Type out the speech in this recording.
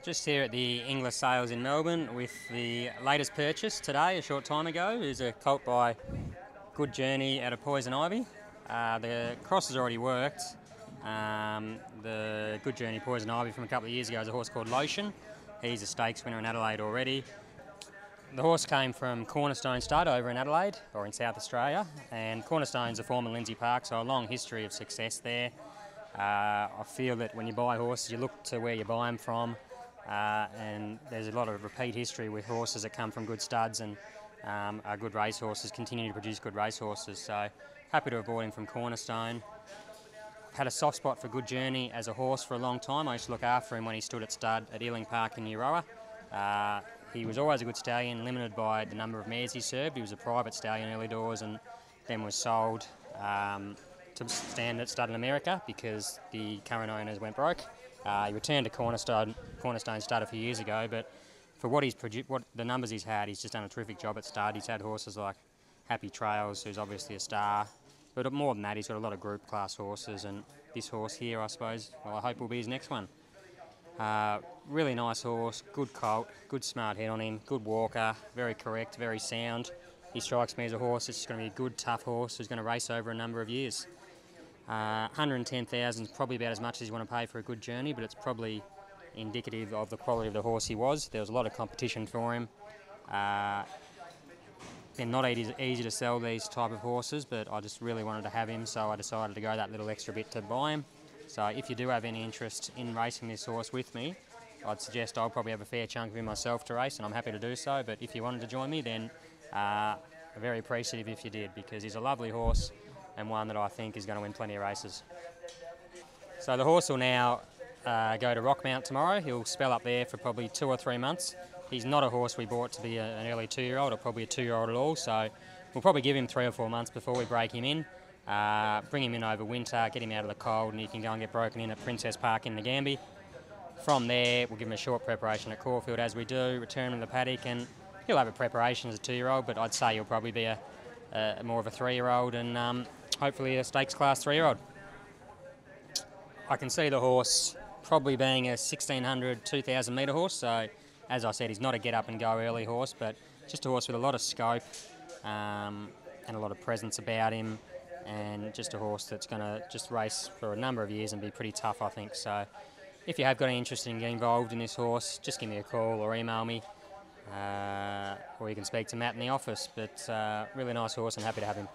Just here at the Inglis sales in Melbourne with the latest purchase today, a short time ago, is a Colt by Good Journey out of Poison Ivy. The cross has already worked. The Good Journey Poison Ivy from a couple of years ago is a horse called Lotion. He's a stakes winner in Adelaide already. The horse came from Cornerstone Stud over in Adelaide, or in South Australia, and Cornerstone's a former Lindsay Park, so a long history of success there. I feel that when you buy horses, you look to where you buy them from, and there's a lot of repeat history with horses that come from good studs and are good race horses, continue to produce good race horses. So happy to have bought him from Cornerstone. I've had a soft spot for Good Journey as a horse for a long time. I used to look after him when he stood at stud at Ealing Park in Euroa. He was always a good stallion, limited by the number of mares he served. He was a private stallion early doors and then was sold to stand at stud in America because the current owners went broke. He returned to Cornerstone Stud a few years ago, but for what the numbers he's had, he's just done a terrific job at stud. He's had horses like Happy Trails, who's obviously a star, but more than that, he's got a lot of group class horses, and this horse here, I suppose, well, I hope will be his next one. Really nice horse, good colt, good smart head on him, good walker, very correct, very sound. He strikes me as a horse that's going to be a good, tough horse who's going to race over a number of years. 110,000 is probably about as much as you want to pay for a Good Journey, but it's probably indicative of the quality of the horse he was. There was a lot of competition for him. They're not easy to sell, these type of horses, but I just really wanted to have him, so I decided to go that little extra bit to buy him. So if you do have any interest in racing this horse with me, I'd suggest I'll probably have a fair chunk of him myself to race, and I'm happy to do so. But if you wanted to join me, then I'm very appreciative if you did, because he's a lovely horse and one that I think is going to win plenty of races. So the horse will now go to Rockmount tomorrow. He'll spell up there for probably 2 or 3 months. He's not a horse we bought to be an early 2-year-old or probably a 2-year-old at all, so we'll probably give him 3 or 4 months before we break him in. Bring him in over winter, get him out of the cold, and he can go and get broken in at Princess Park in Nagambie. From there, we'll give him a short preparation at Caulfield as we do, return him to the paddock, and he'll have a preparation as a 2-year-old, but I'd say he'll probably be more of a 3-year-old and hopefully a stakes class 3-year-old. I can see the horse probably being a 1600, 2000 metre horse, so as I said, he's not a get up and go early horse, but just a horse with a lot of scope and a lot of presence about him, and just a horse that's going to just race for a number of years and be pretty tough, I think. So if you have got any interest in getting involved in this horse, just give me a call or email me, or you can speak to Matt in the office. But really nice horse and happy to have him.